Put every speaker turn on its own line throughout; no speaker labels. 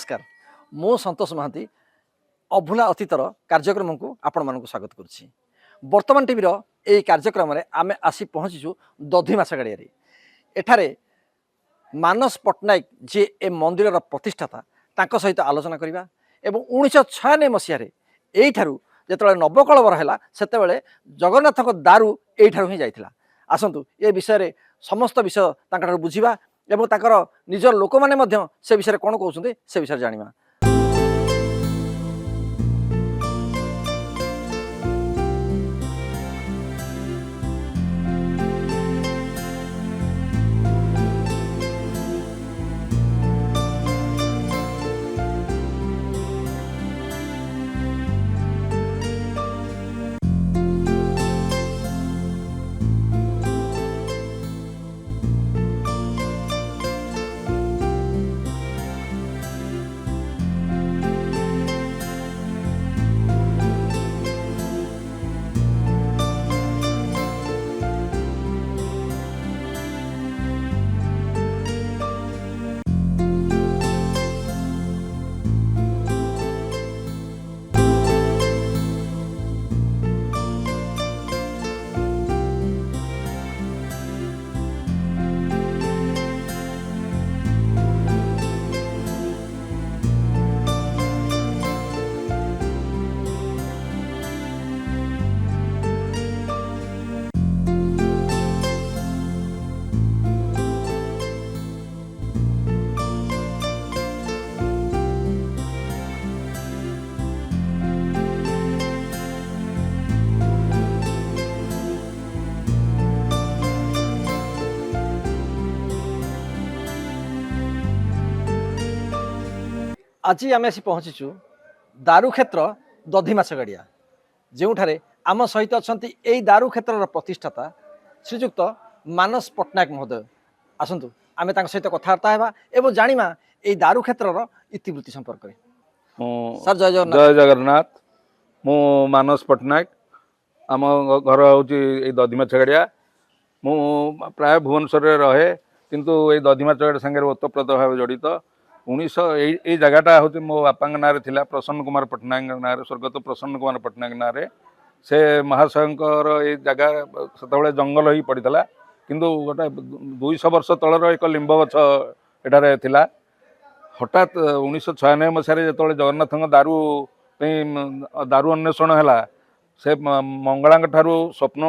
नमस्कार मु संतोष महांती अभुला अतीतर कार्यक्रम को आपण मानक स्वागत करुच्ची। वर्तमान टीवी यही कार्यक्रम आम आसी पहुँचीचु दधिमाछ गाड़िया एठारे मानस पट्टनायक जी ए मंदिर प्रतिष्ठाता तांको सहित आलोचना करवा एवं 1996 मसीह जो नवकलवर है से जगन्नाथ दारू यही ही जाइथिला। आसतु ए विषय समस्त विषय बुझा एवं ताकर निजर लोक मैंने से विषय कौन कहते से विषय जाना। आज आम आसी पहुँचीचु दारू क्षेत्र दधिमाछ गाड़िया जो आम सहित अच्छा यही दारू क्षेत्र प्रतिष्ठाता श्रीजुक्त मानस पट्टनायक महोदय। आसतु आम सहित कथबार्ता होगा एवं जाना यही दारू क्षेत्र इतिवृत्ति संपर्क में। सर जय जगन्नाथ।
जय जगन्नाथ। मु मानस पट्टनायक आम घर हूँ दधिमाछ गाड़िया। मु प्राय भुवनेश्वर रहे किंतु ये दधिमाछ गाड़ी सागर ओतप्रोत भाव जड़ित 1900 जगहटा हूँ मो बापा ना प्रसन्न कुमार पट्टनायक ना स्वर्गत प्रसन्न कुमार पट्टनायक ना से महाशयकर ये जगह से जंगल ही पड़ता किंतु गोटे 200 वर्ष तलर एक लिंब गछ एठारे थिला। हठात 1996 मसीह जो जगन्नाथ दारू दारू अन्वेषण है से मंगला ठारू स्वप्न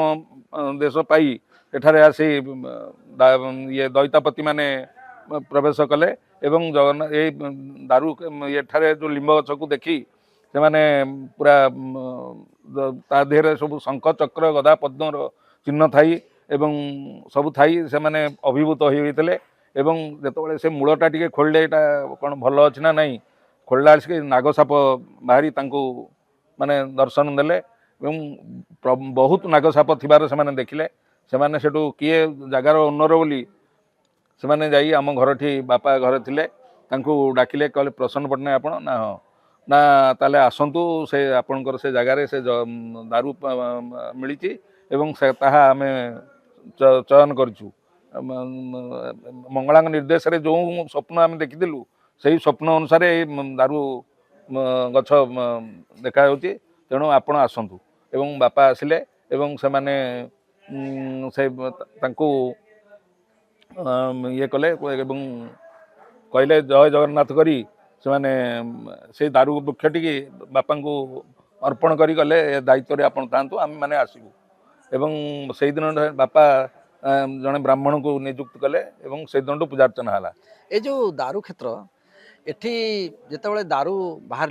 देश पाई एठारे आसी ये दैतापति माने प्रवेश कले एवं जगन्नाथ ये दारू एठारे जो लिंब गछ को देखी से माने पूरा ता देहरे सब शंख चक्र गदा पद्म चिन्ह थाई एवं सब थाई से माने अभिभूत होते एवं जो से मूलटा टी खोलिले कौन भल अच्छी ना नहीं खोलला नागसाप बाहरी माने दर्शन देले एवं बहुत नागसाप थिबार से देखिले से किए जगार ओनर बोली से मैंने जाई आम घर ठी बापा घर थिले तांको डाकिले कहले प्रसन्न पट्टनायक आपण ना हाँ ना ताले आसंतु से आपणकर से जगार से दारू मिली एवं से ताहा आमे चयन करचु मंगला निर्देश रे जो स्वप्न आम देखीलु से स्वप्न अनुसार दारू गछ देखा तेणु आपण आसंतु एवं बापा आसिले एवं से माने से तांको ये कले एवं कहले जय जगन्नाथ करी से माने से दारू वृक्ष टी बापा को अर्पण करी गले दायित्व आपन थांतु आम माने आसबू एवं से दिन बापा जड़े ब्राह्मण को नियुक्त कले एवं से दिन पूजा अर्चना है।
ये जो दारू क्षेत्र एठी जिते दारू बाहर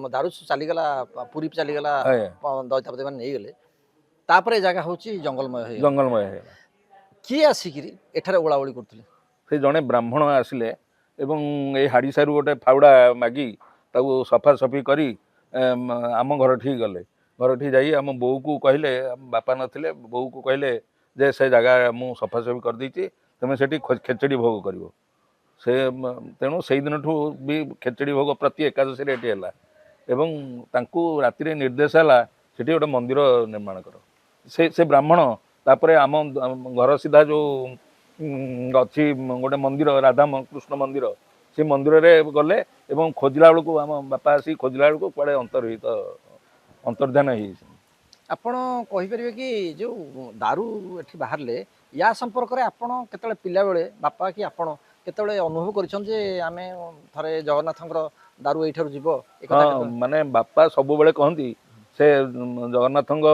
दारू चलीगला पूरी चलीगला दैतापति मैंने नहीं गले तापर जगह हूँ जंगलमय है किए आसिक एठारे ओलाओली करते
से जड़े ब्राह्मण आसिले एवं ये हाड़ी सारू गोटे फाउड़ा मागी ताको सफा सफी करी आम घर ठी गले घर ठी जाई आम बो को कहले बापा नथिले बो को कहले जे से जगह मु सफा सफी कर देछि तमे सेठी खेचड़ी भोग करिवो से तेणु से दिन ठू भी खेचड़ी भोग प्रति एकादशी एटी है एवं तांकू राति निर्देश है सेठी गोटे मंदिर निर्माण कर से ब्राह्मण तापरे आम घर सीधा जो अच्छी गोटे मंदिर राधा कृष्ण मंदिर से मंदिर रे गले ଏବଂ ଖୋଜିଲା ବେଳକୁ ଆମ ବାପା ଆସି ଖୋଜିଲା ବେଳକୁ କୁଆଡ଼େ ଅନ୍ତର୍ଧାନ ହେଇଯାଇଛି।
ଆପଣ କହିପାରିବେ କି ଯେଉଁ ଦାରୁ ଏଠି ବାହାରିଲେ ୟା ସମ୍ପର୍କରେ ଆପଣ କେତେବେଳେ ପିଲାବେଳେ ବାପା କି ଆପଣ କେତେବେଳେ ଅନୁଭବ କରିଛନ୍ତି ଯେ ଆମେ ଥରେ ଜଗନ୍ନାଥଙ୍କର ଦାରୁ ଏଇଠାରୁ ଯିବ ଏ କଥା
ହଁ
କେତେବେଳେ?
ମାନେ ବାପା ସବୁବେଳେ କହନ୍ତି ସେ ଜଗନ୍ନାଥଙ୍କ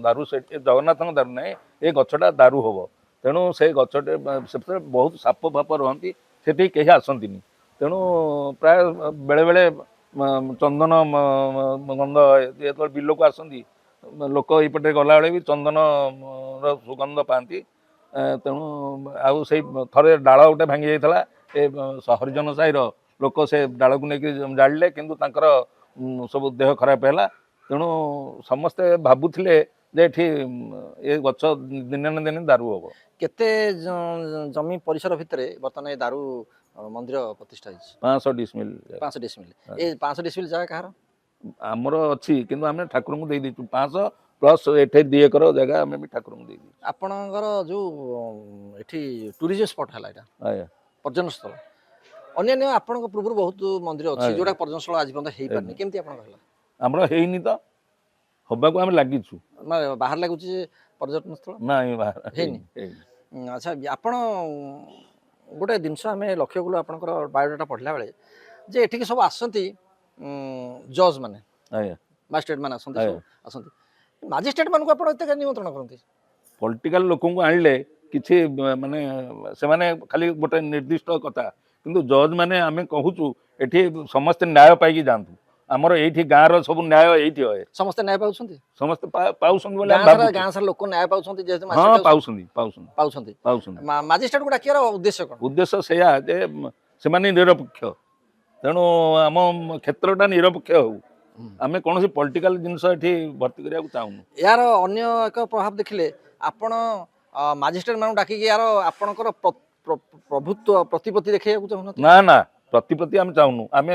ଦାରୁ ସେଠି ଜଗନ୍ନାଥଙ୍କ ଦାରୁ ନାହିଁ ଏ ଗଛଟା ଦାରୁ ହବ, ତେଣୁ ସେ ଗଛଟେ ସେତେବେଳେ ବହୁତ ସାପ ଫାପ ରହନ୍ତି, ସେଠି କେହି ଆସନ୍ତିନି, ତେଣୁ ପ୍ରାୟ ବେଳେବେଳେ ଚନ୍ଦନ ଗନ୍ଧ ଯେତେବେଳେ ବିଲକୁ ଆସନ୍ତି ଲୋକ ଏଇପଟେ ଗଲାବେଳେ ବି ଚନ୍ଦନର ସୁଗନ୍ଧ ପାଆନ୍ତି। ତେଣୁ ଆଉ ସେଇ ଥରେ ଡାଳ ଗୋଟେ ଭାଙ୍ଗି ଯାଇଥିଲା ଏ ହରିଜନ ସାହିର ଲୋକ ସେ ଡାଳକୁ ନେଇକି ଜାଳିଲେ, କିନ୍ତୁ ତାଙ୍କର ସବୁ ଦେହ ଖରାପ ହେଲା, ତେଣୁ ସମସ୍ତେ ଭାବୁଥିଲେ ଯେ ଏଠି ଏ ଗଛ ଦିନେ ନା ଦିନେ ଦାରୁ ହବ।
କେତେ ଜମି ପରିସର ଭିତରେ ବର୍ତ୍ତମାନ ଏ ଦାରୁ ମନ୍ଦିର ପ୍ରତିଷ୍ଠା ହେଇଛି?
500 ଡିସମିଲ୍।
500 ଡିସମିଲ୍। ଏ 500 ଡିସମିଲ୍ ଜାଗା କାହାର?
ଆମର ଅଛି, କିନ୍ତୁ ଆମେ ଠାକୁରଙ୍କୁ ଦେଇଦେଇଛୁ 500 ପ୍ଲସ୍ ଏଠି 2 ଏକର ଜାଗା ଆମେ ବି ଠାକୁରଙ୍କୁ ଦେଇଦେଇଛୁ।
ଆପଣଙ୍କର ଯେଉଁ ଏଠି ଟୁରିଜିମ୍ ସ୍ପଟ୍ ହେଲା ଏଇଟା
ଆଜ୍ଞା
ପର୍ଯ୍ୟଟନ ସ୍ଥଳ, ଅନ୍ୟାନ୍ୟ ଆପଣଙ୍କ ପୂର୍ବରୁ ବହୁତ ମନ୍ଦିର ଅଛି
ଆଜ୍ଞା।
ଯୋଉଟା ପର୍ଯ୍ୟଟନ ସ୍ଥଳ ଆଜି ପର୍ଯ୍ୟନ୍ତ ହେଇପାରିନି, କେମିତି ଆପଣଙ୍କ ହେଲା?
ଆମର ହେଇନି ତ, ହବାକୁ ଆମେ ଲାଗିଛୁ।
ମାନେ ବାହାର ଲାଗୁଛି ଯେ ପର୍ଯ୍ୟଟନ ସ୍ଥଳ
ନାଇଁ
ହେଇନି।
ହେଇନି।
ଆଚ୍ଛା, ଆପଣ ଗୋଟେ ଜିନିଷ ଆମେ ଲକ୍ଷ୍ୟ କଲୁ ଆପଣଙ୍କର ବାୟୋଡାଟା ପଢ଼ିଲା ବେଳେ ଯେ ଏଠିକି ସବୁ ଆସନ୍ତି ଜଜ୍ ମାନେ,
ଆଜ୍ଞା
ମାଜିଷ୍ଟ୍ରେଟ୍ ମାନେ ଆସନ୍ତି, ସବୁ
ଆଜ୍ଞା
ଆସନ୍ତି, ମାଜିଷ୍ଟ୍ରେଟ୍ ମାନଙ୍କୁ ଆପଣ ଏତେ ନିମନ୍ତ୍ରଣ କରନ୍ତି?
ପଲିଟିକାଲ ଲୋକଙ୍କୁ ଆଣିଲେ କିଛି ମାନେ ସେମାନେ ଖାଲି ଗୋଟେ ନିର୍ଦ୍ଦିଷ୍ଟ କଥା, କିନ୍ତୁ ଜଜ୍ ମାନେ ଆମେ କହୁଛୁ ଏଠି ସମସ୍ତେ ନ୍ୟାୟ ପାଇକି ଯାଆନ୍ତୁ, ଆମର ଏଇଠି ଗାଁର ସବୁ ନ୍ୟାୟ ଏଇଠି ହୁଏ।
ସମସ୍ତେ ନ୍ୟାୟ ପାଉଛନ୍ତି?
ସମସ୍ତେ ପାଉଛନ୍ତି ବୋଲି ଆମେ
ଗାଁ
ଭାବୁଛୁ।
ସାରା ଲୋକ ନ୍ୟାୟ ପାଉଛନ୍ତି ଯେହେତୁ
ହଁ
ମାଜିଷ୍ଟ୍ରେଟ୍
ପାଉଛନ୍ତି।
ପାଉଛନ୍ତି।
ପାଉଛନ୍ତି।
ମାଜିଷ୍ଟ୍ରେଟ୍କୁ ଡାକିବାର ଉଦ୍ଦେଶ୍ୟ କ'ଣ?
ଉଦ୍ଦେଶ୍ୟ ସେଇଆ ଯେ ସେମାନେ ନିରପେକ୍ଷ, ତେଣୁ ଆମ କ୍ଷେତ୍ରଟା ନିରପେକ୍ଷ ହଉ, ଆମେ କୌଣସି ପଲିଟିକାଲ ଜିନିଷ ଏଠି ଭର୍ତ୍ତି କରିବାକୁ ଚାହୁଁନୁ।
ଏହାର ଅନ୍ୟ ଏକ ପ୍ରଭାବ ଦେଖିଲେ ଆପଣ ମାଜିଷ୍ଟ୍ରେଟ୍ ମାନଙ୍କୁ ଡାକିକି ୟାର ଆପଣଙ୍କର ପ୍ରଭୁତ୍ୱ ପ୍ରତିପତ୍ତି ଦେଖେଇବାକୁ ଚାହୁଁନାହାନ୍ତି?
ନା ନା, ପ୍ରତିପତ୍ତି ଆମେ ଚାହୁଁନୁ, ଆମେ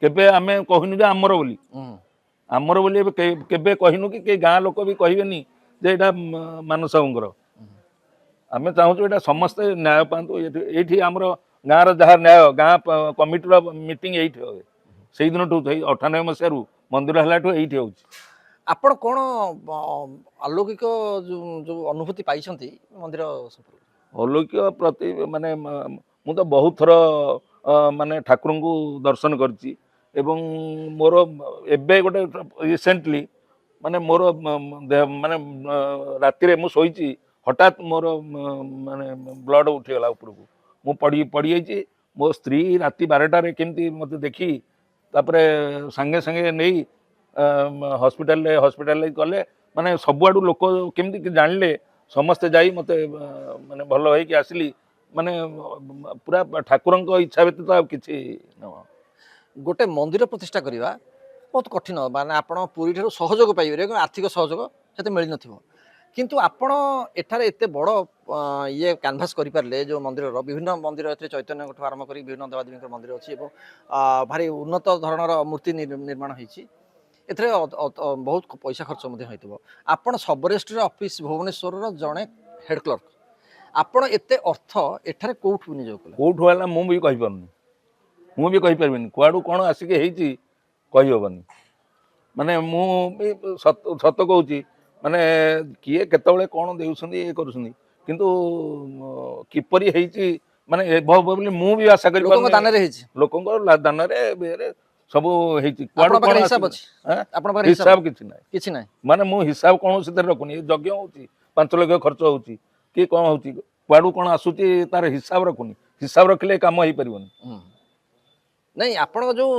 କେବେ ଆମେ କହିନୁ ଯେ ଆମର ବୋଲି, ଆମର ବୋଲି ଏବେ କେବେ କହିନୁ କି କେହି ଗାଁ ଲୋକ ବି କହିବେନି ଯେ ଏଇଟା ମାନସ ବାବୁଙ୍କର। ଆମେ ଚାହୁଁଛୁ ଏଇଟା ସମସ୍ତେ ନ୍ୟାୟ ପାଆନ୍ତୁ, ଏଇଠି ଆମର ଗାଁର ଯାହା ନ୍ୟାୟ ଗାଁ କମିଟିର ମିଟିଂ ଏଇଠି ହୁଏ, ସେଇଦିନଠୁ 98 ମସିହାରୁ ମନ୍ଦିର ହେଲାଠୁ ଏଇଠି ହେଉଛି।
ଆପଣ କ'ଣ ଅଲୌକିକ ଯୋଉ ଅନୁଭୂତି ପାଇଛନ୍ତି ମନ୍ଦିର ସମ୍ପର୍କରେ?
ଅଲୌକିକ ପ୍ରତି ମାନେ ମୁଁ ତ ବହୁତ ଥର ମାନେ ଠାକୁରଙ୍କୁ ଦର୍ଶନ କରିଛି, ଏବଂ ମୋର ଏବେ ଗୋଟେ ରିସେଣ୍ଟଲି ମାନେ ମୋର ମାନେ ରାତିରେ ମୁଁ ଶୋଇଛି, ହଠାତ୍ ମୋର ମାନେ ବ୍ଲଡ଼ ଉଠିଗଲା ଉପରକୁ, ମୁଁ ପଡ଼ିଯାଇଛି, ମୋ ସ୍ତ୍ରୀ ରାତି 12ଟାରେ କେମିତି ମୋତେ ଦେଖି ତାପରେ ସାଙ୍ଗେ ସାଙ୍ଗେ ନେଇ ହସ୍ପିଟାଲରେ ଗଲେ, ମାନେ ସବୁଆଡ଼ୁ ଲୋକ କେମିତି ଜାଣିଲେ, ସମସ୍ତେ ଯାଇ ମୋତେ ମାନେ ଭଲ ହେଇକି ଆସିଲି, ମାନେ ପୁରା ଠାକୁରଙ୍କ ଇଚ୍ଛା ବ୍ୟତୀତ ଆଉ କିଛି ନୁହଁ।
ଗୋଟେ ମନ୍ଦିର ପ୍ରତିଷ୍ଠା କରିବା ବହୁତ କଠିନ, ମାନେ ଆପଣ ପୁରୀ ଠାରୁ ସହଯୋଗ ପାଇପାରିବେ କିନ୍ତୁ ଆର୍ଥିକ ସହଯୋଗ ସେତେ ମିଳିନଥିବ, କିନ୍ତୁ ଆପଣ ଏଠାରେ ଏତେ ବଡ଼ ଇଏ କ୍ୟାନଭାସ୍ କରିପାରିଲେ ଯେଉଁ ମନ୍ଦିରର ବିଭିନ୍ନ ମନ୍ଦିର ଏଥିରେ ଚୈତନ୍ୟଙ୍କଠୁ ଆରମ୍ଭ କରି ବିଭିନ୍ନ ଦେବାଦେବୀଙ୍କର ମନ୍ଦିର ଅଛି ଏବଂ ଭାରି ଉନ୍ନତ ଧରଣର ମୂର୍ତ୍ତି ନିର୍ମାଣ ହେଇଛି, ଏଥିରେ ବହୁତ ପଇସା ଖର୍ଚ୍ଚ ମଧ୍ୟ ହୋଇଥିବ। ଆପଣ ସବ୍ ରେଜିଷ୍ଟ୍ରି ଅଫିସ୍ ଭୁବନେଶ୍ୱରର ଜଣେ ହେଡ୍ କ୍ଲର୍କ, ଆପଣ ଏତେ ଅର୍ଥ ଏଠାରେ କୋଉଠୁ ବିନିଯୋଗ କଲେ?
କୋଉଠୁ ହେଲା ମୁଁ ବି କହିପାରୁନି, ମୁଁ ବି କହିପାରିବିନି, କୁଆଡ଼ୁ କ'ଣ ଆସିକି ହେଇଛି କହିହେବନି। ମାନେ ମୁଁ ବି ସତ କହୁଛି, ମାନେ କିଏ କେତେବେଳେ କ'ଣ ଦେଉଛନ୍ତି ଇଏ କରୁଛନ୍ତି, କିନ୍ତୁ କିପରି ହେଇଛି ମାନେ ବୋଲି ମୁଁ ବି ଆଶା
ଲୋକଙ୍କ
କରିପାରୁନି।
ଦାନରେ ହେଇଛି,
ଲୋକଙ୍କ ଦାନରେ ସବୁ ହେଇଛି, କୁଆଡ଼ୁ
ଆପଣଙ୍କ
କ'ଣ
ପାଖରେ ହିସାବ
ଆସିକି
ଅଛି? ଆପଣଙ୍କ ପାଖରେ
ହିସାବ କିଛି ନାହିଁ,
କିଛି ନାହିଁ?
ମାନେ ମୁଁ ହିସାବ କୌଣସିଥିରେ ରଖୁନି। ଏ ଯଜ୍ଞ ହେଉଛି 5 ଲକ୍ଷ ଖର୍ଚ୍ଚ ହେଉଛି କି କ'ଣ ହେଉଛି, କୁଆଡ଼ୁ କ'ଣ ଆସୁଛି ତାର ହିସାବ ରଖୁନି, ହିସାବ ରଖିଲେ କାମ ହେଇପାରିବନି।
ନାଇଁ, ଆପଣଙ୍କ ଯୋଉ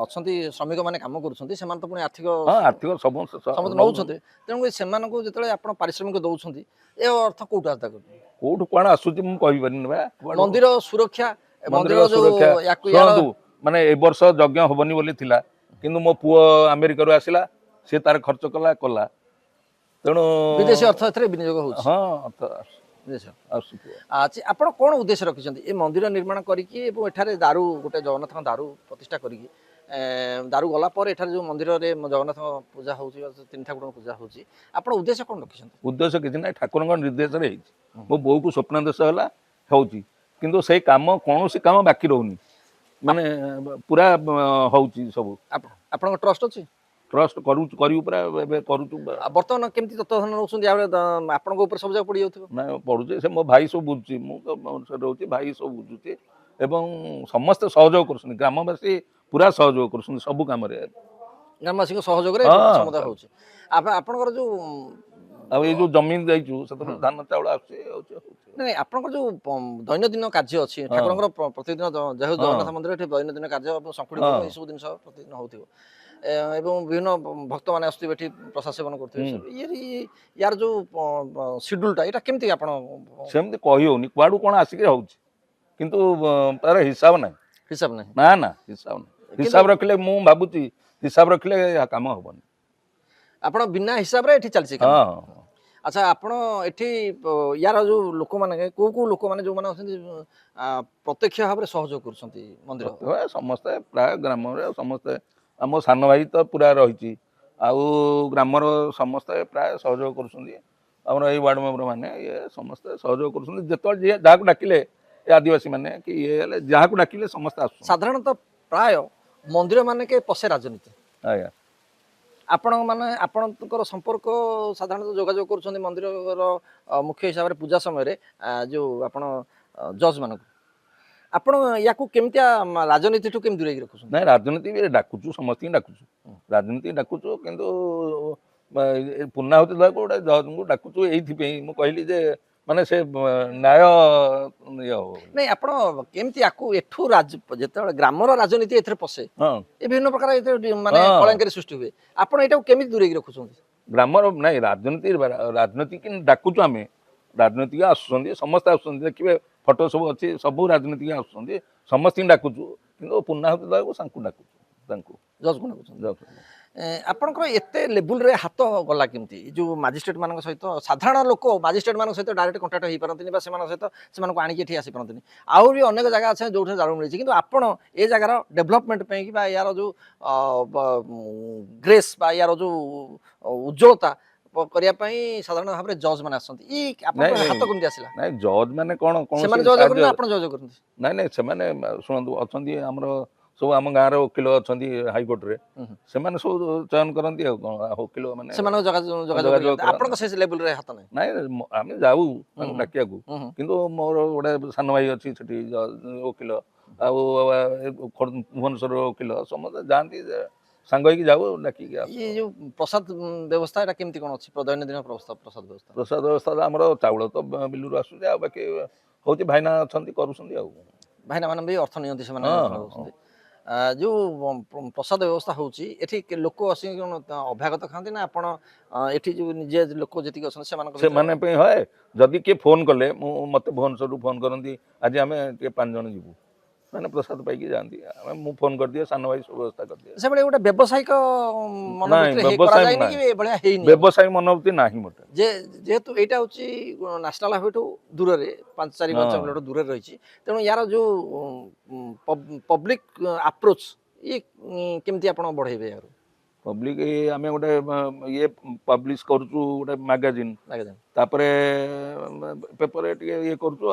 ଅଛନ୍ତି ଶ୍ରମିକ ମାନେ କାମ କରୁଛନ୍ତି ସେମାନେ ତ ପୁଣି ଆର୍ଥିକ
ଆର୍ଥିକ ସମସ୍ତେ
ନେଉଛନ୍ତି, ତେଣୁକରି ସେମାନଙ୍କୁ ଯେତେବେଳେ ଆପଣ ପାରିଶ୍ରମିକ ଦେଉଛନ୍ତି ଏ ଅର୍ଥ କୋଉଠୁ ଆଦାୟ କରୁଛନ୍ତି?
କୋଉଠୁ କ'ଣ ଆସୁଛି ମୁଁ କହିପାରିନି ବା।
ମନ୍ଦିର ସୁରକ୍ଷା,
ମନ୍ଦିରର ସୁରକ୍ଷା ଶୁଣନ୍ତୁ, ମାନେ ଏ ବର୍ଷ ଯଜ୍ଞ ହବନି ବୋଲି ଥିଲା, କିନ୍ତୁ ମୋ ପୁଅ ଆମେରିକାରୁ ଆସିଲା, ସେ ତାର ଖର୍ଚ୍ଚ କଲା, ତେଣୁ
ବିଦେଶୀ ଅର୍ଥ ଏଥିରେ ବିନିଯୋଗ ହେଉଛି।
ହଁ
ଆପଣ କ'ଣ ଉଦ୍ଦେଶ୍ୟ ରଖିଛନ୍ତି ଏ ମନ୍ଦିର ନିର୍ମାଣ କରିକି ଏବଂ ଏଠାରେ ଦାରୁ ଗୋଟେ ଜଗନ୍ନାଥଙ୍କ ଦାରୁ ପ୍ରତିଷ୍ଠା କରିକି, ଦାରୁ ଗଲା ପରେ ଏଠାରେ ଯେଉଁ ମନ୍ଦିରରେ ଜଗନ୍ନାଥଙ୍କ ପୂଜା ହେଉଛି, 3 ଠାକୁରଙ୍କ ପୂଜା ହେଉଛି, ଆପଣ ଉଦ୍ଦେଶ୍ୟ କ'ଣ ରଖିଛନ୍ତି?
ଉଦ୍ଦେଶ୍ୟ କିଛି ନାହିଁ, ଠାକୁରଙ୍କ ନିର୍ଦ୍ଦେଶରେ ହେଇଛି। ମୋ ବୋଉକୁ ସ୍ୱପ୍ନାଦେଶ ହେଲା ହେଉଛି, କିନ୍ତୁ ସେଇ କାମ କୌଣସି କାମ ବାକି ରହୁନି। ମାନେ ପୁରା ହଉଛି ସବୁ
ଆପଣଙ୍କ ଟ୍ରଷ୍ଟ ଅଛି?
ଟ୍ରଷ୍ଟ କରିବୁ ପୁରା ଏବେ କରୁଛୁ।
ବର୍ତ୍ତମାନ କେମିତି ତତ୍ତ୍ୱାବଧାନ ନେଉଛନ୍ତି? ଆପଣଙ୍କ ଉପରେ ସବୁ ଯାକ ପଡ଼ିଯାଉଥିବ।
ନା ପଢୁଛି, ସେ ମୋ ଭାଇ ସବୁ ବୁଝୁଛି, ମୁଁ ତ ଭୁବନେଶ୍ୱରରେ ରହୁଛି, ଭାଇ ସବୁ ବୁଝୁଛି ଏବଂ ସମସ୍ତେ ସହଯୋଗ କରୁଛନ୍ତି, ଗ୍ରାମବାସୀ ପୁରା ସହଯୋଗ କରୁଛନ୍ତି ସବୁ କାମରେ।
ଗ୍ରାମବାସୀଙ୍କ ସହଯୋଗରେ ସମୁଦାୟ
ହଁ।
ହେଉଛି। ଆପଣଙ୍କର ଯୋଉ
ଆଉ ଏଇ ଯୋଉ ଜମି ଯାଇଛୁ ସେଥିରେ ଧାନ ଚାଉଳ ଆସୁଛି ହଉଛି।
ନାଇଁ ଆପଣଙ୍କର ଯୋଉ ଦୈନନ୍ଦିନ କାର୍ଯ୍ୟ ଅଛି
ହଁ
ଠାକୁରଙ୍କର ପ୍ରତିଦିନ ଯେହେତୁ
ହଁ
ଜଗନ୍ନାଥ ମନ୍ଦିର ଏଠି ଦୈନନ୍ଦିନ କାର୍ଯ୍ୟ ଏବଂ ଶଙ୍କୁଡ଼ି ଭୋଗ
ହଁ
ଏସବୁ ଜିନିଷ ପ୍ରତିଦିନ ହେଉଥିବ ଏବଂ ବିଭିନ୍ନ ଭକ୍ତମାନେ ଆସୁଥିବେ ଏଠି ପ୍ରସାଦ ସେବନ କରୁଥିବେ। ୟାର ଯୋଉ ସିଡ୍ୟୁଲଟା ଏଇଟା କେମିତି ଆପଣ?
ସେମିତି କହି ହଉନି କୁଆଡୁ କଣ ଆସିକି ହଉଛି, କିନ୍ତୁ ତାର ହିସାବ ନାହିଁ।
ହିସାବ ନାହିଁ?
ନା ନା ହିସାବ ନାହିଁ। ହିସାବ ରଖିଲେ ମୁଁ ଭାବୁଛି ହିସାବ ରଖିଲେ କାମ ହବନି।
ଆପଣ ବିନା ହିସାବରେ ଏଠି ଚାଲିଛି କାମ?
ହଁ।
ଆଚ୍ଛା, ଆପଣ ଏଠି ୟାର ଯୋଉ ଲୋକମାନେ କୋଉ ଲୋକମାନେ ଯୋଉମାନେ ଅଛନ୍ତି ପ୍ରତ୍ୟକ୍ଷ ଭାବରେ ସହଯୋଗ କରୁଛନ୍ତି ମନ୍ଦିର?
ସମସ୍ତେ ପ୍ରାୟ ଗ୍ରାମରେ ସମସ୍ତେ, ଆମ ସାନ ଭାଇ ତ ପୁରା ରହିଛି, ଆଉ ଗ୍ରାମର ସମସ୍ତେ ପ୍ରାୟ ସହଯୋଗ କରୁଛନ୍ତି। ଆମର ଏଇ ୱାର୍ଡ ମେମ୍ବର ମାନେ ଇଏ ସମସ୍ତେ ସହଯୋଗ କରୁଛନ୍ତି। ଯେତେବେଳେ ଯିଏ ଯାହାକୁ ଡାକିଲେ, ଏ ଆଦିବାସୀ ମାନେ କି ଇଏ ହେଲେ ଯାହାକୁ ଡାକିଲେ ସମସ୍ତେ ଆସୁଛନ୍ତି।
ସାଧାରଣତଃ ପ୍ରାୟ ମନ୍ଦିର ମାନେକେ ପଶେ ରାଜନୀତି।
ଆଜ୍ଞା।
ଆପଣଙ୍କର ସମ୍ପର୍କ ସାଧାରଣତଃ ଯୋଗାଯୋଗ କରୁଛନ୍ତି ମନ୍ଦିରର ମୁଖ୍ୟ ହିସାବରେ ପୂଜା ସମୟରେ ଯୋଉ ଆପଣ ଜଜ୍ ମାନଙ୍କୁ, ଆପଣ ୟାକୁ କେମିତିଆ ରାଜନୀତିଠୁ କେମିତି ଦୂରେଇକି ରଖୁଛନ୍ତି?
ନାଇଁ ରାଜନୀତି ବି ଡାକୁଛୁ, ସମସ୍ତଙ୍କୁ ଡାକୁଛୁ, ରାଜନୀତି ଡାକୁଛୁ, କିନ୍ତୁ ପୂର୍ଣ୍ଣାହୁତି ଦେବାକୁ ଗୋଟେ ଜଜଙ୍କୁ ଡାକୁଛୁ ଏଇଥିପାଇଁ ମୁଁ କହିଲି ଯେ ମାନେ ସେ ନ୍ୟାୟ ଇଏ ହବ।
ନାଇଁ ଆପଣ କେମିତି ୟାକୁ ଏଠୁ ଯେତେବେଳେ ଗ୍ରାମର ରାଜନୀତି ଏଥିରେ ପଶେ,
ହଁ
ଏ ବିଭିନ୍ନ ପ୍ରକାର ମାନେ କଳଙ୍କରେ ସୃଷ୍ଟି ହୁଏ, ଆପଣ ଏଇଟାକୁ କେମିତି ଦୂରେଇକି ରଖୁଛନ୍ତି?
ଗ୍ରାମର ନାଇଁ ରାଜନୀତି କି ଡାକୁଛୁ ଆମେ, ରାଜନୀତିକ ଆସୁଛନ୍ତି, ସମସ୍ତେ ଆସୁଛନ୍ତି, ଦେଖିବେ ଫଟୋ ସବୁ ଅଛି, ସବୁ ରାଜନୀତିକ ଆସୁଛନ୍ତି, ସମସ୍ତଙ୍କୁ ଡାକୁଛୁ, କିନ୍ତୁ ପୂର୍ଣ୍ଣାହୁତି ଦେବାକୁ ତାଙ୍କୁ
ଜଜ୍ ଡାକୁଛନ୍ତି। ଆପଣଙ୍କର ଏତେ ଲେବୁଲରେ ହାତ ଗଲା କେମିତି? ଯୋଉ ମାଜିଷ୍ଟ୍ରେଟ ମାନଙ୍କ ସହିତ ସାଧାରଣ ଲୋକ ମାଜିଷ୍ଟ୍ରେଟ ମାନଙ୍କ ସହିତ ଡାଇରେକ୍ଟ କଣ୍ଟାକ୍ଟ ହେଇପାରନ୍ତିନି ବା ସେମାନଙ୍କ ସହିତ ସେମାନଙ୍କୁ ଆଣିକି ଏଠି ଆସିପାରନ୍ତିନି। ଆହୁରି ଅନେକ ଜାଗା ଅଛି ଯୋଉଠି ଦାରୁ ମିଳିଛି, କିନ୍ତୁ ଆପଣ ଏ ଜାଗାର ଡେଭଲପମେଣ୍ଟ ପାଇଁ ବା ୟାର ଯୋଉ ଗ୍ରେସ୍ ବା ୟାର ଯୋଉ ଉଜ୍ଜ୍ୱଳତା କରିବା ପାଇଁ ସାଧାରଣ ଭାବରେ ଜଜ୍ ମାନେ ଆସନ୍ତି। ଆପଣଙ୍କର ହାତ କେମିତି ଆସିଲା?
ନାଇଁ ଜଜ୍ ମାନେ କଣ
ସେମାନେ
କୌଣସି
ଯୋଗାଯୋଗ କରନ୍ତି ନା ଆପଣ ଯୋଗାଯୋଗ କରନ୍ତି?
ନାଇଁ ସେମାନେ ଶୁଣନ୍ତୁ, ଅଛନ୍ତି ଆମର ସବୁ ଆମ ଗାଁର ଓକିଲ ଅଛନ୍ତି ହାଇକୋର୍ଟରେ, ସେମାନେ ସବୁ ଚୟନ କରନ୍ତି। ଆଉ କଣ ଓକିଲ ମାନେ
ସେମାନଙ୍କ ଯୋଗାଯୋଗ ଆପଣଙ୍କ ସେ ଲେବୁଲରେ ହାତ ନାହିଁ?
ନାଇଁ ଆମେ ଯାଉ ତାଙ୍କୁ ଡାକିବାକୁ, କିନ୍ତୁ ମୋର ଗୋଟେ ସାନ ଭାଇ ଅଛି ସେଠି ଓକିଲ, ଆଉ ଭୁବନେଶ୍ୱର ଓକିଲ, ସମସ୍ତେ ଯାଆନ୍ତି, ସାଙ୍ଗ ହେଇକି ଯାଉ ଡାକିକି ଆସୁ।
ଇଏ ଯୋଉ ପ୍ରସାଦ ବ୍ୟବସ୍ଥା ଏଟା କେମିତି କଣ ଅଛି? ଦୈନନ୍ଦିନ ପ୍ରସାଦ ବ୍ୟବସ୍ଥା
ଆମର ଚାଉଳ ତ ବିଲୁରୁ ଆସୁଛି, ଆଉ ବାକି ହଉଛି ଭାଇନା ଅଛନ୍ତି କରୁଛନ୍ତି। ଆଉ
ଭାଇନା ମାନେ ବି ଅର୍ଥ ନିଅନ୍ତି, ସେମାନେ
ହଁ।
ଯୋଉ ପ୍ରସାଦ ବ୍ୟବସ୍ଥା ହଉଛି ଏଠି ଲୋକ ଆସିକି କଣ ଅଭ୍ୟାଗତ ଖାଆନ୍ତି ନା ଆପଣ ଏଠି ଯୋଉ ନିଜେ ଲୋକ ଯେତିକି ଅଛନ୍ତି
ସେମାନେ ପାଇଁ ହଏ, ଯଦି କିଏ ଫୋନ କଲେ ମତେ ଭୁବନେଶ୍ୱରରୁ ଫୋନ କରନ୍ତି, ଆଜି ଆମେ ଟିକେ 5 ଜଣ ଯିବୁ, ମାନେ ପ୍ରସାଦ ପାଇକି ଯାଆନ୍ତି, ମୁଁ ଫୋନ କରିଦିଏ, ସାନ ଭାଇ ସବୁ ବ୍ୟବସ୍ଥା କରିଦିଏ।
ସେଭଳି ଗୋଟେ ବ୍ୟବସାୟିକ
ନାଇଁ
ମନୋବୃତ୍ତିରେ
ବ୍ୟବସାୟ
କରାଯାଇନି
ନାହିଁ,
କି ଏଭଳିଆ ହେଇନି?
ବ୍ୟବସାୟ ମନୋବୃତ୍ତି ନାହିଁ ମୋଟେ।
ଯେହେତୁ ଏଇଟା ହଉଛି ନ୍ୟାସନାଲ ହାଇୱେଠୁ ଦୂରରେ 5-4 କିଲୋମିଟର ଦୂରରେ ରହିଛି, ତେଣୁ ୟାର ଯୋଉ ପବ୍ଲିକ ଆପ୍ରୋଚ ଇଏ କେମିତି ଆପଣ ବଢେଇବେ?
ପବ୍ଲିକ ଆମେ ଗୋଟେ ଇଏ ପବ୍ଲିଶ କରୁଛୁ, ଗୋଟେ ମ୍ୟାଗାଜିନ୍, ତାପରେ ପେପରରେ ଟିକେ ଇଏ କରୁଛୁ,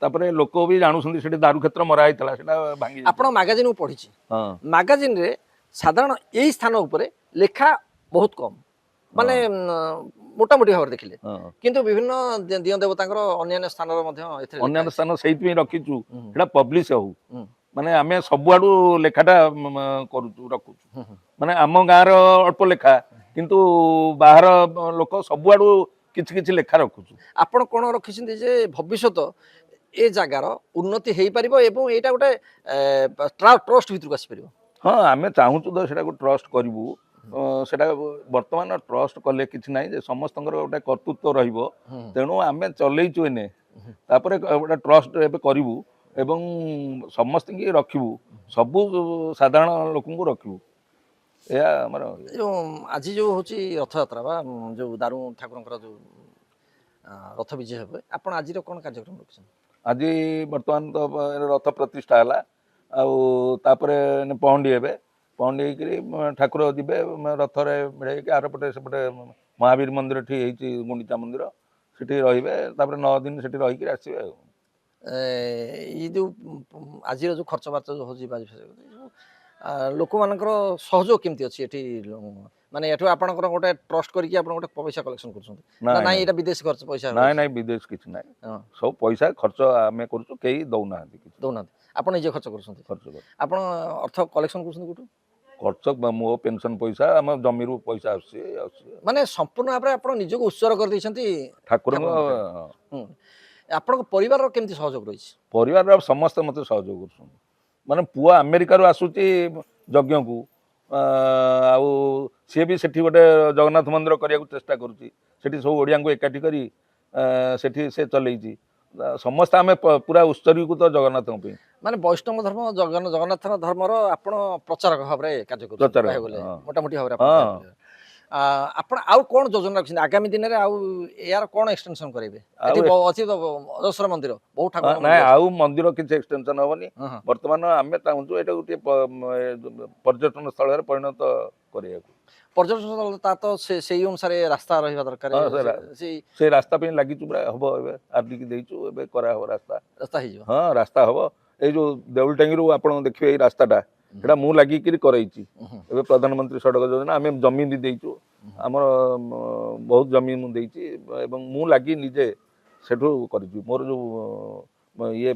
ତାପରେ ଲୋକ ବି ଜାଣୁଛନ୍ତି ସେଠି ଦାରୁ କ୍ଷେତ୍ର ମରା ହେଇଥିଲା, ସେଟା ଭାଙ୍ଗି
ଆପଣ ମାଗାଜିନ୍ ପଢିଛି,
ହଁ
ମାଗାଜିନରେ ସାଧାରଣ ଏଇ ସ୍ଥାନ ଉପରେ ଲେଖା ବହୁତ କମ୍, ମାନେ ମୋଟାମୋଟି ଭାବରେ ଦେଖିଲେ, କିନ୍ତୁ ବିଭିନ୍ନ ଦିଅଁ ଦେବତାଙ୍କର ଅନ୍ୟାନ୍ୟ ସ୍ଥାନର ମଧ୍ୟ ଏଥିରେ
ଅନ୍ୟାନ୍ୟ ସ୍ଥାନ ସେଇଥିପାଇଁ ରଖିଛୁ, ସେଟା ପବ୍ଲିଶ ହଉ, ମାନେ ଆମେ ସବୁଆଡୁ ଲେଖାଟା ରଖୁଛୁ, ମାନେ ଆମ ଗାଁର ଅଳ୍ପ ଲେଖା, କିନ୍ତୁ ବାହାର ଲୋକ ସବୁଆଡୁ କିଛି କିଛି ଲେଖା ରଖୁଛୁ।
ଆପଣ କଣ ରଖିଛନ୍ତି ଯେ ଭବିଷ୍ୟତ ଏ ଜାଗାର ଉନ୍ନତି ହେଇପାରିବ ଏବଂ ଏଇଟା ଗୋଟେ ଟ୍ରଷ୍ଟ ଭିତରକୁ ଆସିପାରିବ?
ହଁ, ଆମେ ଚାହୁଁଛୁ ତ ସେଟାକୁ ଟ୍ରଷ୍ଟ କରିବୁ। ସେଟା ବର୍ତ୍ତମାନ ଟ୍ରଷ୍ଟ କଲେ କିଛି ନାହିଁ, ଯେ ସମସ୍ତଙ୍କର ଗୋଟେ କର୍ତ୍ତୃତ୍ୱ ରହିବ, ତେଣୁ ଆମେ ଚଲେଇଛୁ ଏନେ, ତାପରେ ଗୋଟେ ଟ୍ରଷ୍ଟ ଏବେ କରିବୁ ଏବଂ ସମସ୍ତଙ୍କୁ ରଖିବୁ, ସବୁ ସାଧାରଣ ଲୋକଙ୍କୁ ରଖିବୁ। ଏହା ଆମର
ଯେଉଁ ଆଜି ଯେଉଁ ହେଉଛି ରଥଯାତ୍ରା ବା ଯେଉଁ ଦାରୁ ଠାକୁରଙ୍କର ଯେଉଁ ରଥ ବିଜେ ହେବେ, ଆପଣ ଆଜିର କ'ଣ କାର୍ଯ୍ୟକ୍ରମ ରଖିଛନ୍ତି?
ଆଜି ବର୍ତ୍ତମାନ ତ ରଥ ପ୍ରତିଷ୍ଠା ହେଲା, ଆଉ ତାପରେ ପହଣ୍ଡି ହେବେ, ପହଣ୍ଡି ହେଇକିରି ଠାକୁର ଯିବେ ରଥରେ ଭିଡ଼େଇକି, ଆରପଟେ ସେପଟେ ମହାବୀର ମନ୍ଦିର ଏଠି ହେଇଛି, ଗୁଣ୍ଡିଚା ମନ୍ଦିର, ସେଠି ରହିବେ, ତାପରେ 9 ଦିନ ସେଠି ରହିକିରି ଆସିବେ। ଆଉ
ଏଇ ଯେଉଁ ଆଜିର ଯେଉଁ ଖର୍ଚ୍ଚ ବାର୍ଚ୍ଚ ଯେଉଁ ହେଉଛି ଲୋକମାନଙ୍କର ସହଯୋଗ କେମିତି ଅଛି ଏଠି ମାନେ ଏଠୁ ଆପଣଙ୍କର ଗୋଟେ ଟ୍ରଷ୍ଟ କରିକି ଆପଣ ଗୋଟେ ପଇସା କଲେକ୍ସନ କରୁଛନ୍ତି ନା ନାଇଁ ଏଇଟା ବିଦେଶୀ ଖର୍ଚ୍ଚ ପଇସା
ନାଇଁ ନାଇଁ ବିଦେଶ କିଛି ନାହିଁ ସବୁ ପଇସା ଖର୍ଚ୍ଚ ଆମେ କରୁଛୁ କେହି ଦଉନାହାନ୍ତି କିଛି
ଦଉନାହାନ୍ତି ଆପଣ ନିଜେ ଖର୍ଚ୍ଚ କରୁଛନ୍ତି
ଖର୍ଚ୍ଚ କରୁ
ଆପଣ ଅର୍ଥ କଲେକ୍ସନ କରୁଛନ୍ତି କୋଉଠୁ
ଖର୍ଚ୍ଚ ମୋ ପେନସନ ପଇସା ଆମ ଜମିରୁ ପଇସା ଆସୁଛି
ମାନେ ସମ୍ପୂର୍ଣ୍ଣ ଭାବରେ ଆପଣ ନିଜକୁ ଉତ୍ସର୍ଗ କରିଦେଇଛନ୍ତି
ଠାକୁରଙ୍କ
ହୁଁ ଆପଣଙ୍କ ପରିବାରର କେମିତି ସହଯୋଗ ରହିଛି
ପରିବାରର ସମସ୍ତେ ମୋତେ ସହଯୋଗ କରୁଛନ୍ତି ମାନେ ପୁଅ ଆମେରିକାରୁ ଆସୁଛି ଯଜ୍ଞକୁ ଆଉ ସିଏ ବି ସେଠି ଗୋଟେ ଜଗନ୍ନାଥ ମନ୍ଦିର କରିବାକୁ ଚେଷ୍ଟା କରୁଛି ସେଠି ସବୁ ଓଡ଼ିଆଙ୍କୁ ଏକାଠି କରି ସେଠି ସେ ଚଲେଇଛି ସମସ୍ତେ ଆମେ ପୁରା ଉତ୍ସର୍ଗୀକୃତ ଜଗନ୍ନାଥଙ୍କ ପାଇଁ
ମାନେ ବୈଷ୍ଣବ ଧର୍ମ ଜଗନ୍ନାଥ ଧର୍ମର ଆପଣ ପ୍ରଚାରକ ଭାବରେ କାର୍ଯ୍ୟ କରୁଛନ୍ତି ମୋଟାମୋଟି ଭାବରେ ଆପଣ ଆଉ କ'ଣ ଯୋଜନା ରଖିଛନ୍ତି ଆଗାମୀ ଦିନରେ ଆଉ ଏହାର କ'ଣ ଏକ୍ସଟେନସନ କରିବେ ଏଠି ଅଛି ଅଜସ୍ର ମନ୍ଦିର ବହୁତ ଠାକୁର
ନାଇଁ ଆଉ ମନ୍ଦିର କିଛି ଏକ୍ସଟେନସନ ହବନି ବର୍ତ୍ତମାନ ଆମେ ଚାହୁଁଛୁ ଏଇଟା ଗୋଟିଏ ପର୍ଯ୍ୟଟନ ସ୍ଥଳରେ ପରିଣତ କରିବାକୁ
ପର୍ଯ୍ୟଟନ ସ୍ଥଳ ତା ତ ସେଇ ଅନୁସାରେ ରାସ୍ତା ରହିବା ଦରକାର
ସେ ରାସ୍ତା ପାଇଁ ଲାଗିଛୁ ପୁରା ହବ ଏବେ ଆର୍ଡିକି ଦେଇଛୁ ଏବେ କରାହବ ରାସ୍ତା
ହେଇଯିବ
ହଁ ରାସ୍ତା ହବ ଏଇ ଯୋଉ ଦେଉଳଟାଙ୍ଗିରୁ ଆପଣ ଦେଖିବେ ଏଇ ରାସ୍ତାଟା ସେଟା ମୁଁ ଲାଗିକିରି କରାଇଛି ଏବେ ପ୍ରଧାନମନ୍ତ୍ରୀ ସଡ଼କ ଯୋଜନା ଆମେ ଜମି ବି ଦେଇଛୁ ଆମର ବହୁତ ଜମି ମୁଁ ଦେଇଛି ଏବଂ ମୁଁ ଲାଗି ନିଜେ ସେଠୁ କରିଛି ମୋର ଯୋଉ ଇଏ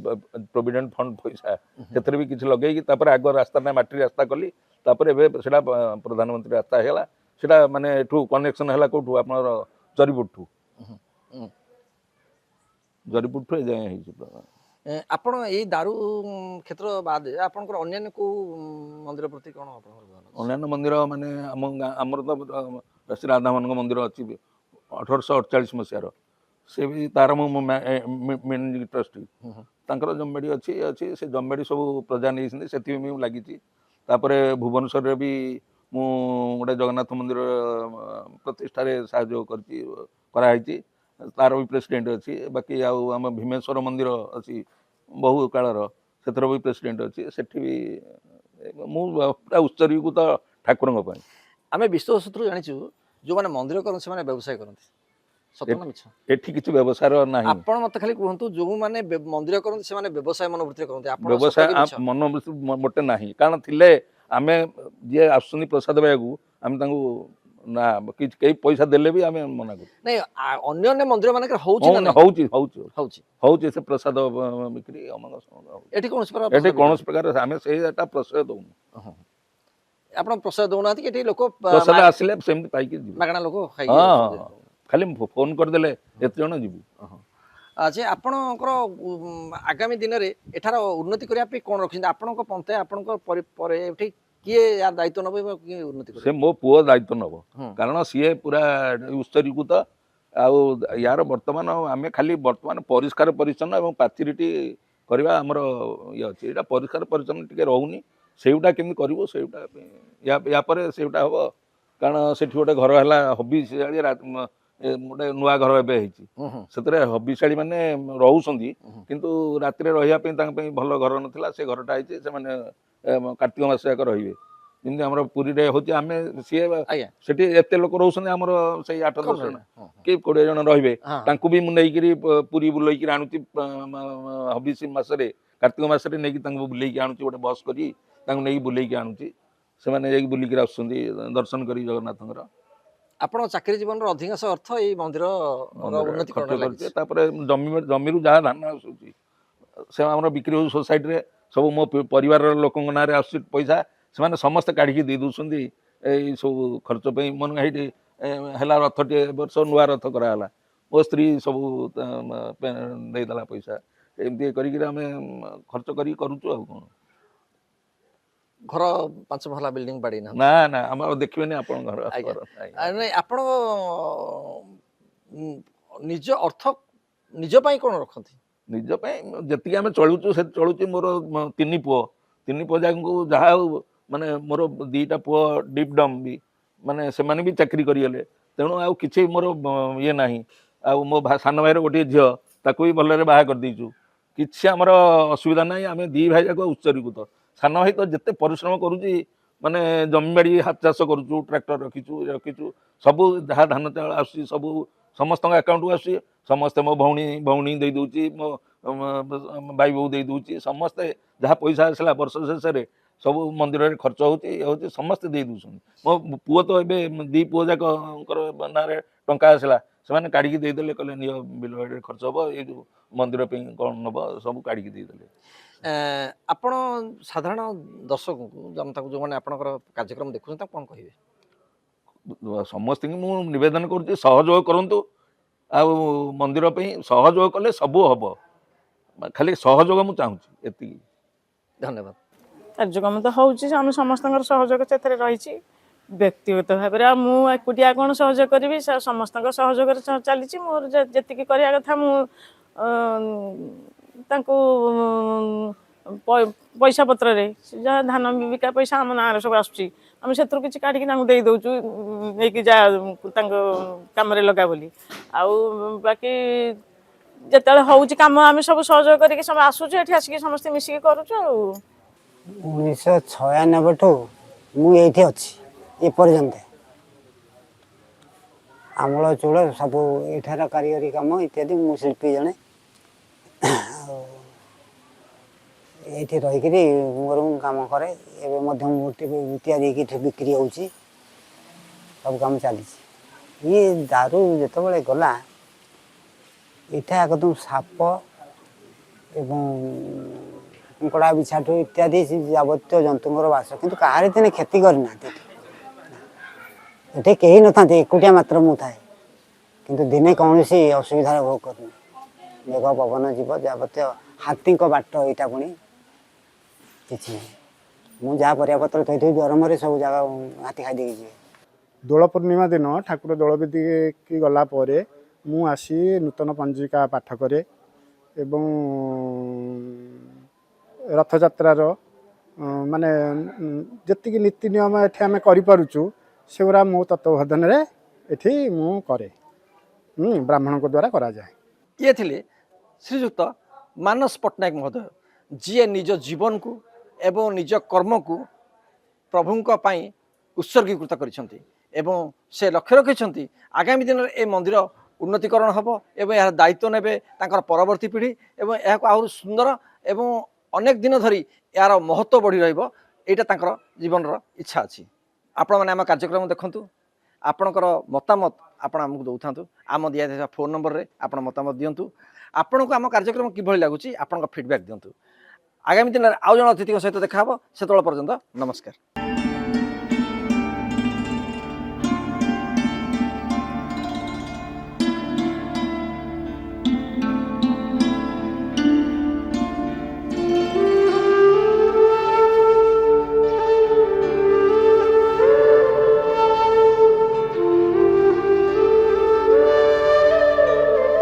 ପ୍ରୋଭିଡେଣ୍ଟ ଫଣ୍ଡ ପଇସା ସେଥିରେ ବି କିଛି ଲଗେଇକି ତାପରେ ଆଗ ରାସ୍ତାଟା ମାଟି ରାସ୍ତା କଲି ତାପରେ ଏବେ ସେଟା ପ୍ରଧାନମନ୍ତ୍ରୀ ରାସ୍ତା ହେଇଗଲା ସେଟା ମାନେ ଏଠୁ କନେକ୍ସନ ହେଲା କୋଉଠୁ ଆପଣର ଜରିପୁରଠୁ ଏ ଯାଏଁ ହେଇଛି
ଆପଣ ଏଇ ଦାରୁ କ୍ଷେତ୍ର ବାଦ ଆପଣଙ୍କର ଅନ୍ୟାନ୍ୟ କୋଉ ମନ୍ଦିର ପ୍ରତି କ'ଣ
ଅନ୍ୟାନ୍ୟ ମନ୍ଦିର ମାନେ ଆମ ଗାଁ ଆମର ତ ଶ୍ରୀ ରାଧାମାନଙ୍କ ମନ୍ଦିର ଅଛି 1848 ମସିହାର ସେ ବି ତାର ମୁଁ ମ୍ୟାନେଜିଂ ଟ୍ରଷ୍ଟି ତାଙ୍କର ଜମିବାଡ଼ି ଅଛି ସେ ଜମିବାଡ଼ି ସବୁ ପ୍ରଜା ନେଇଛନ୍ତି ସେଥିପାଇଁ ମୁଁ ଲାଗିଛି ତାପରେ ଭୁବନେଶ୍ୱରରେ ବି ମୁଁ ଗୋଟେ ଜଗନ୍ନାଥ ମନ୍ଦିର ପ୍ରତିଷ୍ଠାରେ ସାହାଯ୍ୟ କରିଛି କରାହେଇଛି ତାର ବି ପ୍ରେସିଡେଣ୍ଟ ଅଛି ବାକି ଆଉ ଆମ ଭୀମେଶ୍ୱର ମନ୍ଦିର ଅଛି ବହୁ କାଳର ସେଥିର ବି ପ୍ରେସିଡେଣ୍ଟ ଅଛି ସେଠି ବି ମୁଁ ପୁରା ଉତ୍ସର୍ଗୀକୃତ ଠାକୁରଙ୍କ ପାଇଁ
ଆମେ ବିଶ୍ୱସୂତ୍ରରୁ ଜାଣିଛୁ ଯେଉଁମାନେ ମନ୍ଦିର କରନ୍ତି ସେମାନେ ବ୍ୟବସାୟ କରନ୍ତି ସତ ନା ମିଛ
ଏଠି କିଛି ବ୍ୟବସାୟ ନାହିଁ
ଆପଣ ମତେ ଖାଲି କୁହନ୍ତୁ ଯେଉଁମାନେ ମନ୍ଦିର କରନ୍ତି ସେମାନେ ବ୍ୟବସାୟ ମନୋବୃତ୍ତିରେ କରନ୍ତି
ବ୍ୟବସାୟ ମନୋବୃତ୍ତି ମୋଟେ ନାହିଁ କାରଣ ଥିଲେ ଆମେ ଯିଏ ଆସୁଛନ୍ତି ପ୍ରସାଦ ପାଇବାକୁ ଆମେ ତାଙ୍କୁ ନା କେହି ପଇସା ଦେଲେ ବି ଆମେ ମନା କରୁ
ନାଇଁ ଅନ୍ୟାନ୍ୟ ମନ୍ଦିର ମାନଙ୍କରେ
ହଉଛି ସେ ପ୍ରସାଦ ବିକ୍ରି
ଏଠି
କୌଣସି ପ୍ରକାର ଆମେ ସେଇଟା ପ୍ରଶ୍ରୟ ଦଉନୁ
ଆପଣ ପ୍ରସାଦ ଦଉନାହାନ୍ତି ଏଠି ଲୋକ
ପ୍ରସାଦ ଆସିଲେ ସେମିତି ପାଇକି ଯିବୁ
ମାଗଣା ଲୋକ
ଖାଲି ଫୋନ କରିଦେଲେ ଏତେ ଜଣ ଯିବୁ
ଯେ ଆପଣଙ୍କର ଆଗାମୀ ଦିନରେ ଏଠାର ଉନ୍ନତି କରିବା ପାଇଁ କ'ଣ ରଖିଛନ୍ତି ଆପଣଙ୍କ ପଞ୍ଚାୟତ ଆପଣଙ୍କ ପରେ ଏଠି କିଏ ୟାର ଦାୟିତ୍ୱ ନେବ କିଏ ଉନ୍ନତି କରିବ
ସେ ମୋ ପୁଅ ଦାୟିତ୍ୱ ନେବ କାରଣ ସିଏ ପୁରା ଉତ୍ସର୍ଗୀକୃତ ଆଉ ୟାର ବର୍ତ୍ତମାନ ଆମେ ଖାଲି ବର୍ତ୍ତମାନ ପରିଷ୍କାର ପରିଚ୍ଛନ୍ନ ଏବଂ ପାଚିରିଟି କରିବା ଆମର ଇଏ ଅଛି ଏଇଟା ପରିଷ୍କାର ପରିଚ୍ଛନ୍ନ ଟିକେ ରହୁନି ସେଇଟା କେମିତି କରିବୁ ସେଇଟା ୟା ପରେ ସେଇଟା ହବ କାରଣ ସେଠି ଗୋଟେ ଘର ହେଲା ହବିଶାଳୀ ଗୋଟେ ନୂଆ ଘର ଏବେ ହେଇଛି ସେଥିରେ ହବିଶାଳୀ ମାନେ ରହୁଛନ୍ତି କିନ୍ତୁ ରାତିରେ ରହିବା ପାଇଁ ତାଙ୍କ ପାଇଁ ଭଲ ଘର ନଥିଲା ସେ ଘରଟା ହେଇଛି ସେମାନେ କାର୍ତ୍ତିକ ମାସ ଯାକ ରହିବେ ଯେମିତି ଆମର ପୁରୀରେ ହଉଛି ଆମେ ସିଏ ସେଠି ଏତେ ଲୋକ ରହୁଛନ୍ତି ଆମର ସେଇ 8-10 ଜଣ କି 20 ଜଣ ରହିବେ ତାଙ୍କୁ ବି ମୁଁ ନେଇକିରି ପୁରୀ ବୁଲେଇକିରି ଆଣୁଛି ହବିଷ ମାସରେ କାର୍ତ୍ତିକ ମାସରେ ନେଇକି ତାଙ୍କୁ ବୁଲେଇକି ଆଣୁଛି ଗୋଟେ ବସ୍ କରି ତାଙ୍କୁ ନେଇକି ବୁଲେଇକି ଆଣୁଛି ସେମାନେ ଯାଇକି ବୁଲିକିରି ଆସୁଛନ୍ତି ଦର୍ଶନ କରି ଜଗନ୍ନାଥଙ୍କର
ଆପଣ ଚାକିରି ଜୀବନର ଅଧିକାଂଶ ଅର୍ଥ ଏଇ ମନ୍ଦିର
କରୁଛି ତାପରେ ଜମିରୁ ଯାହା ଧାନ ଆସୁଛି ସେ ଆମର ବିକ୍ରି ହଉଛି ସୋସାଇଟିରେ ସବୁ ମୋ ପରିବାରର ଲୋକଙ୍କ ନାଁରେ ଆସୁଛି ପଇସା ସେମାନେ ସମସ୍ତେ କାଢ଼ିକି ଦେଇ ଦେଉଛନ୍ତି ଏଇ ସବୁ ଖର୍ଚ୍ଚ ପାଇଁ ମନେ ହେଇଠି ହେଲା ରଥଟିଏ ବର୍ଷ ନୂଆ ରଥ କରାହେଲା ମୋ ସ୍ତ୍ରୀ ସବୁ ଦେଇଦେଲା ପଇସା ଏମିତି କରିକିରି ଆମେ ଖର୍ଚ୍ଚ କରିକି କରୁଛୁ ଆଉ କ'ଣ
ଘର 5 ମହଲା ବିଲ୍ଡିଂ ବାଡ଼ି
ନା ନା ଆମର ଦେଖିବେନି ଆପଣଙ୍କ ଘର
ନାଇଁ ଆପଣ ନିଜ ଅର୍ଥ ନିଜ ପାଇଁ କ'ଣ ରଖନ୍ତି
ନିଜ ପାଇଁ ଯେତିକି ଆମେ ଚଳୁଛୁ ସେ ଚଳୁଛି ମୋର 3 ପୁଅ ଯାଙ୍କୁ ଯାହା ହଉ ମାନେ ମୋର 2ଟା ପୁଅ ଡିପ୍ଡମ୍ ବି ମାନେ ସେମାନେ ବି ଚାକିରି କରିଗଲେ ତେଣୁ ଆଉ କିଛି ମୋର ଇଏ ନାହିଁ ଆଉ ମୋ ସାନ ଭାଇର ଗୋଟିଏ ଝିଅ ତାକୁ ବି ଭଲରେ ବାହା କରିଦେଇଛୁ କିଛି ଆମର ଅସୁବିଧା ନାହିଁ ଆମେ 2 ଭାଇ ଯାକ ଉତ୍ସର୍ଗୀକୃତ ସାନ ଭାଇ ତ ଯେତେ ପରିଶ୍ରମ କରୁଛି ମାନେ ଜମିବାଡ଼ି ହାତ ଚାଷ କରୁଛୁ ଟ୍ରାକ୍ଟର ରଖିଛୁ ସବୁ ଯାହା ଧାନ ଚାଉଳ ଆସୁଛି ସବୁ ସମସ୍ତଙ୍କ ଆକାଉଣ୍ଟକୁ ଆସୁଛି ସମସ୍ତେ ମୋ ଭଉଣୀ ଦେଇ ଦେଉଛି ମୋ भाई बोऊ दे दूची समस्ते जहाँ पैसा आसला वर्ष शेष में सब मंदिर खर्च होती समस्ते दे दूसरी मो पुओ तो ये दी पुओ जाक ना टंका आसला से काढ़ी देदेले कहले नियो बिल खर्च हम ये जो मंदिर कौन नब सब काढ़ी देदेले
ଆପଣ ସାଧାରଣ ଦର୍ଶକଙ୍କୁ ଜନତାକୁ ଯେଉଁମାନେ ଆପଣଙ୍କର କାର୍ଯ୍ୟକ୍ରମ ଦେଖୁଛନ୍ତି ତାଙ୍କୁ କ'ଣ କହିବେ?
समस्त मु निवेदन करुँच सहयोग करूँ आउ मंदिर सहयोग कले सब हम खाली सहयोग मुझे चाहूँ एति
धन्यवाद।
କାର୍ଯ୍ୟକ୍ରମ ତ ହେଉଛି ଆମେ ସମସ୍ତଙ୍କର ସହଯୋଗ ସେଥିରେ ରହିଛି ବ୍ୟକ୍ତିଗତ ଭାବରେ ଆଉ ମୁଁ ଏକୁଟିଆ କ'ଣ ସହଯୋଗ କରିବି ସମସ୍ତଙ୍କ ସହଯୋଗରେ ଚାଲିଛି ମୋର ଯେତିକି କରିବା କଥା ମୁଁ ତାଙ୍କୁ ପଇସା ପତ୍ରରେ ଯାହା ଧାନ ବିକା ପଇସା ଆମ ନାଁରେ ସବୁ ଆସୁଛି ଆମେ ସେଥିରୁ କିଛି କାଢ଼ିକି ତାଙ୍କୁ ଦେଇ ଦେଉଛୁ ନେଇକି ଯା ତାଙ୍କ କାମରେ ଲଗା ବୋଲି ଆଉ ବାକି ଯେତେବେଳେ ହେଉଛି କାମ ଆମେ ସବୁ ସହଯୋଗ କରିକି ସବୁ ଆସୁଛୁ ଏଠି ଆସିକି ସମସ୍ତେ ମିଶିକି କରୁଛୁ ଆଉ
1996 ଠୁ ମୁଁ ଏଇଠି ଅଛି ଏପର୍ଯ୍ୟନ୍ତ ଆମଳ ଚୂଳ ସବୁ ଏଠାର କାରିଗରୀ କାମ ଇତ୍ୟାଦି ମୁଁ ଶିଳ୍ପୀ ଜଣେ ଏଇଠି ରହିକିରି ମୋର କାମ କରେ ଏବେ ମଧ୍ୟ ମୂର୍ତ୍ତି ତିଆରି ହେଇକି ବିକ୍ରି ହେଉଛି ସବୁ କାମ ଚାଲିଛି ଇଏ ଦାରୁ ଯେତେବେଳେ ଗଲା ଏଇଟା ଏକଦମ ସାପ ଏବଂ କୁକୁଡ଼ା ବିଛାଠୁ ଇତ୍ୟାଦି ଯାବତୀୟ ଜନ୍ତୁଙ୍କର ବାସ କିନ୍ତୁ କାହାରି ଦିନେ କ୍ଷତି କରିନାହାନ୍ତି ଏଠି କେହି ନଥାନ୍ତି ଏକୁଟିଆ ମାତ୍ର ମୁଁ ଥାଏ କିନ୍ତୁ ଦିନେ କୌଣସି ଅସୁବିଧାର ଭୋଗ କରୁନି ମେଘ ପବନ ଯିବ ଯାବତୀୟ ହାତୀଙ୍କ ବାଟ ଏଇଟା ପୁଣି କିଛି ନାହିଁ ମୁଁ ଯାହା ପରିବାପତ୍ର ଥୋଇଥିବି ଗରମରେ ସବୁ ଜାଗା ହାତୀ ଖାଇଦେଇକି ଯିବେ।
ଦୋଳ ପୂର୍ଣ୍ଣିମା ଦିନ ଠାକୁର ଦୋଳବେଦୀକି ଗଲା ପରେ ମୁଁ ଆସି ନୂତନ ପଞ୍ଜିକା ପାଠ କରେ ଏବଂ ରଥଯାତ୍ରାର ମାନେ ଯେତିକି ନୀତି ନିୟମ ଏଠି ଆମେ କରିପାରୁଛୁ ସେଗୁଡ଼ା ମୋ ତତ୍ତ୍ୱାବଧାନରେ ଏଠି ମୁଁ କରେ ବ୍ରାହ୍ମଣଙ୍କ ଦ୍ୱାରା କରାଯାଏ।
ଇଏ ଥିଲେ ଶ୍ରୀଯୁକ୍ତ ମାନସ ପଟ୍ଟନାୟକ ମହୋଦୟ ଯିଏ ନିଜ ଜୀବନକୁ ଏବଂ ନିଜ କର୍ମକୁ ପ୍ରଭୁଙ୍କ ପାଇଁ ଉତ୍ସର୍ଗୀକୃତ କରିଛନ୍ତି ଏବଂ ସେ ଲକ୍ଷ୍ୟ ରଖିଛନ୍ତି ଆଗାମୀ ଦିନରେ ଏ ମନ୍ଦିର ଉନ୍ନତିକରଣ ହେବ ଏବଂ ଏହାର ଦାୟିତ୍ୱ ନେବେ ତାଙ୍କର ପରବର୍ତ୍ତୀ ପିଢ଼ି ଏବଂ ଏହାକୁ ଆହୁରି ସୁନ୍ଦର ଏବଂ ଅନେକ ଦିନ ଧରି ଏହାର ମହତ୍ତ୍ୱ ବଢ଼ି ରହିବ ଏଇଟା ତାଙ୍କର ଜୀବନର ଇଚ୍ଛା ଅଛି। ଆପଣମାନେ ଆମ କାର୍ଯ୍ୟକ୍ରମ ଦେଖନ୍ତୁ ଆପଣଙ୍କର ମତାମତ ଆପଣ ଆମକୁ ଦେଉଥାନ୍ତୁ ଆମ ଦିଆଯାଇଥିବା ଫୋନ୍ ନମ୍ବରରେ ଆପଣ ମତାମତ ଦିଅନ୍ତୁ ଆପଣଙ୍କୁ ଆମ କାର୍ଯ୍ୟକ୍ରମ କିଭଳି ଲାଗୁଛି ଆପଣଙ୍କ ଫିଡ଼ବ୍ୟାକ୍ ଦିଅନ୍ତୁ। ଆଗାମୀ ଦିନରେ ଆଉ ଜଣେ ଅତିଥିଙ୍କ ସହିତ ଦେଖା ହେବ ସେତେବେଳେ ପର୍ଯ୍ୟନ୍ତ ନମସ୍କାର।